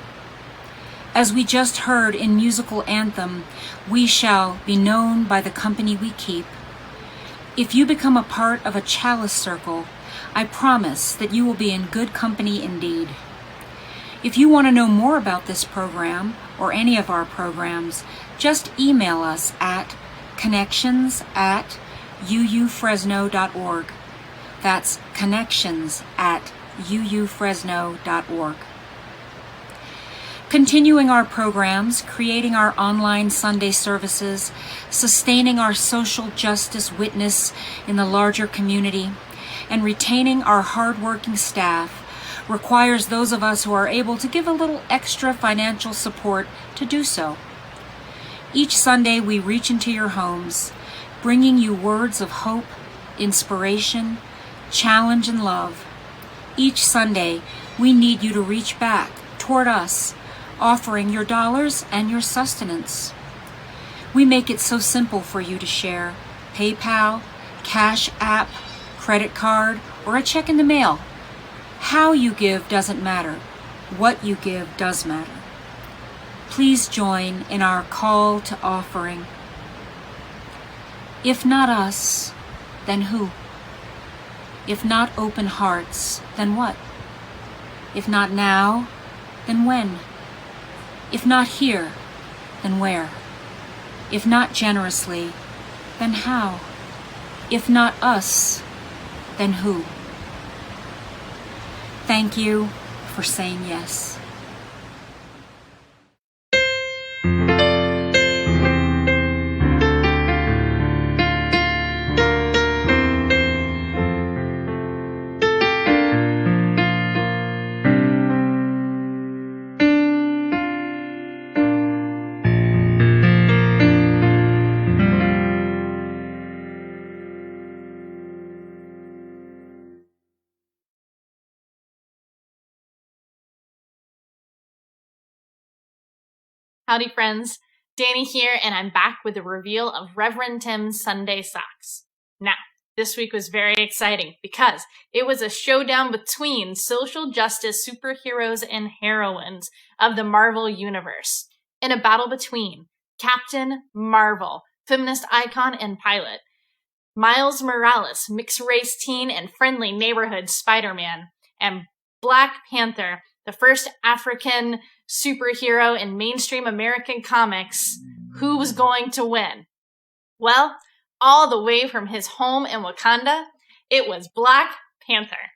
As we just heard in musical anthem, "We shall be known by the company we keep." If you become a part of a Chalice Circle, I promise that you will be in good company indeed. If you want to know more about this program or any of our programs, just email us at connections@uufresno.org. That's connections@uufresno.org. Continuing our programs, creating our online Sunday services, sustaining our social justice witness in the larger community, and retaining our hardworking staff requires those of us who are able to give a little extra financial support to do so. Each Sunday we reach into your homes, bringing you words of hope, inspiration, challenge, and love. Each Sunday we need you to reach back toward us, offering your dollars and your sustenance. We make it so simple for you to share: PayPal, Cash App, credit card, or a check in the mail. How you give doesn't matter. What you give does matter. Please join in our call to offering. If not us, then who? If not open hearts, then what? If not now, then when? If not here, then where? If not generously, then how? If not us, then who? Thank you for saying yes. Howdy, friends. Dani here, and I'm back with the reveal of Reverend Tim's Sunday socks. Now, this week was very exciting because it was a showdown between social justice superheroes and heroines of the Marvel Universe, in a battle between Captain Marvel, feminist icon and pilot, Miles Morales, mixed-race teen and friendly neighborhood Spider-Man, and Black Panther, the first African superhero in mainstream American comics. Who was going to win? Well, all the way from his home in Wakanda, it was Black Panther.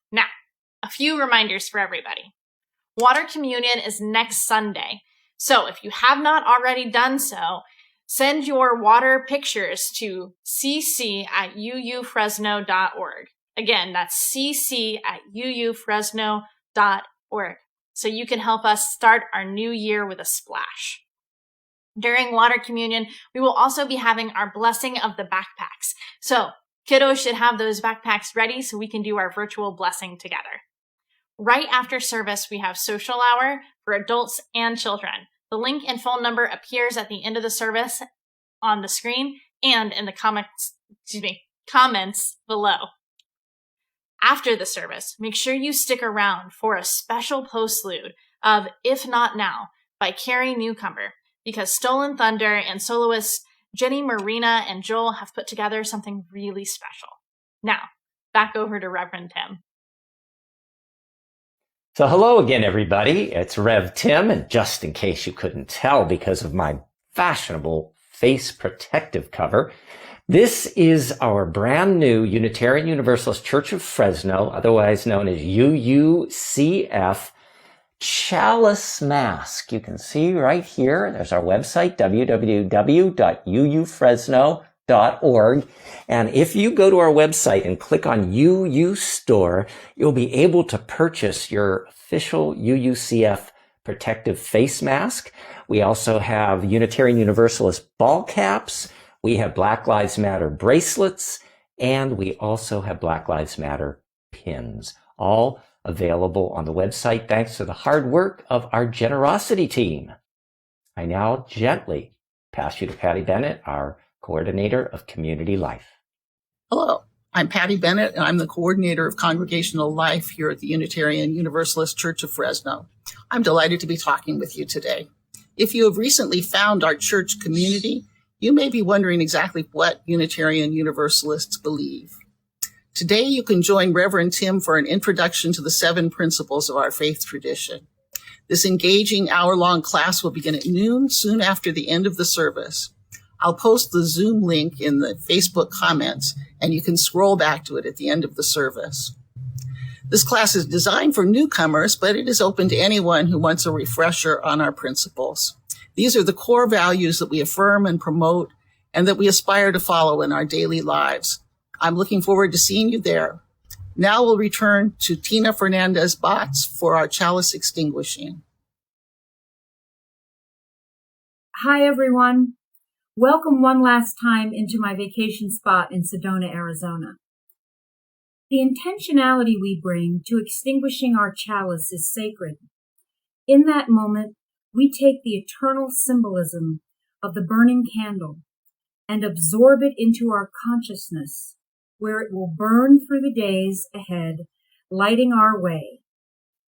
Now, a few reminders for everybody. Water Communion is next Sunday, so if you have not already done so, send your water pictures to cc@uufresno.org. Again, that's cc@uufresno.org. So you can help us start our new year with a splash. During Water Communion, we will also be having our blessing of the backpacks. So kiddos should have those backpacks ready so we can do our virtual blessing together. Right after service, we have social hour for adults and children. The link and phone number appears at the end of the service on the screen and in the comments below. After the service, make sure you stick around for a special postlude of If Not Now by Carrie Newcomer, because Stolen Thunder and soloists Jenny, Merina, and Joel have put together something really special. Now, back over to Reverend Tim. So hello again, everybody. It's Rev Tim, and just in case you couldn't tell because of my fashionable face protective cover, This is our brand new Unitarian Universalist Church of Fresno, otherwise known as UUCF, Chalice Mask. You can see right here, there's our website, www.uufresno.org. And if you go to our website and click on UU Store, you'll be able to purchase your official UUCF protective face mask. We also have Unitarian Universalist ball caps. We have Black Lives Matter bracelets, and we also have Black Lives Matter pins, all available on the website thanks to the hard work of our generosity team. I now gently pass you to Patty Bennett, our coordinator of community life. Hello, I'm Patty Bennett, and I'm the coordinator of congregational life here at the Unitarian Universalist Church of Fresno. I'm delighted to be talking with you today. If you have recently found our church community, you may be wondering exactly what Unitarian Universalists believe. Today, you can join Reverend Tim for an introduction to the 7 principles of our faith tradition. This engaging hour-long class will begin at noon, soon after the end of the service. I'll post the Zoom link in the Facebook comments, and you can scroll back to it at the end of the service. This class is designed for newcomers, but it is open to anyone who wants a refresher on our principles. These are the core values that we affirm and promote and that we aspire to follow in our daily lives. I'm looking forward to seeing you there. Now we'll return to Tina Fernandes Bots for our chalice extinguishing. Hi, everyone. Welcome one last time into my vacation spot in Sedona, Arizona. The intentionality we bring to extinguishing our chalice is sacred. In that moment, we take the eternal symbolism of the burning candle and absorb it into our consciousness, where it will burn through the days ahead, lighting our way,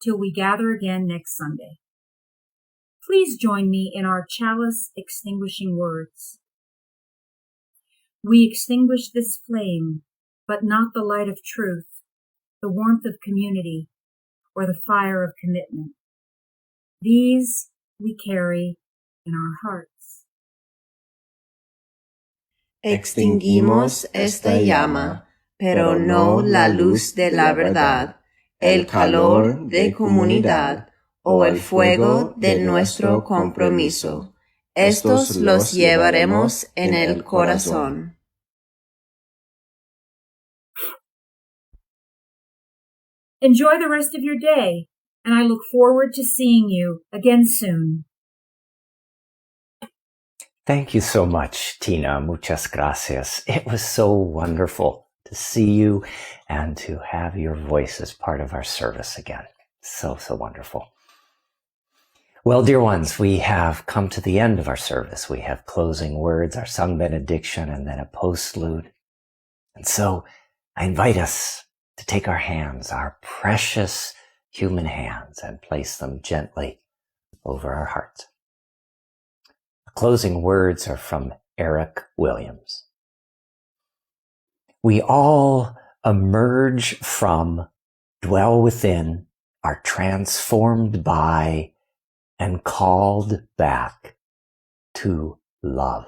till we gather again next Sunday. Please join me in our chalice extinguishing words. We extinguish this flame, but not the light of truth, the warmth of community, or the fire of commitment. These we carry in our hearts. Extinguimos esta llama, pero no la luz de la verdad, el calor de comunidad o el fuego de nuestro compromiso. Estos los llevaremos en el corazón. Enjoy the rest of your day, and I look forward to seeing you again soon. Thank you so much, Tina. Muchas gracias. It was so wonderful to see you and to have your voice as part of our service again. So wonderful. Well, dear ones, we have come to the end of our service. We have closing words, our sung benediction, and then a postlude. And so I invite us to take our hands, our precious human hands, and place them gently over our hearts. The closing words are from Eric Williams. We all emerge from, dwell within, are transformed by, and called back to love.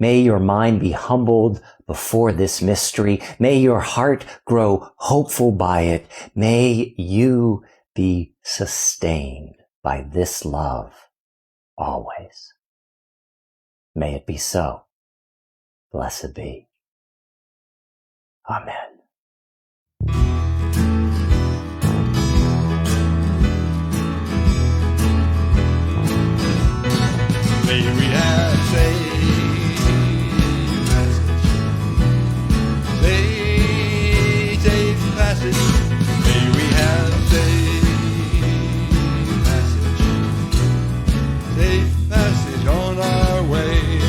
May your mind be humbled before this mystery. May your heart grow hopeful by it. May you be sustained by this love always. May it be so. Blessed be. Amen. May we have safe passage. May we have safe passage on our way.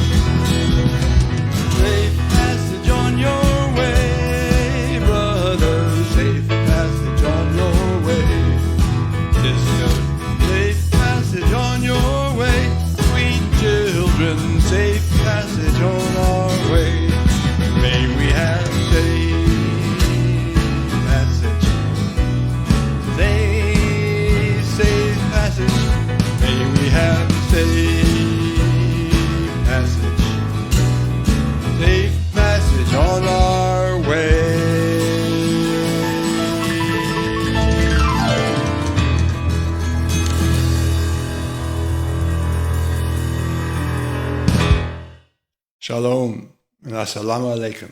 Safe passage on your way, brother. Safe passage on your way. Sister, safe passage on your way. Sweet children, safe Assalamu alaikum.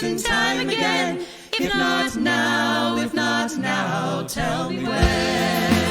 In time again. If not now, tell me when.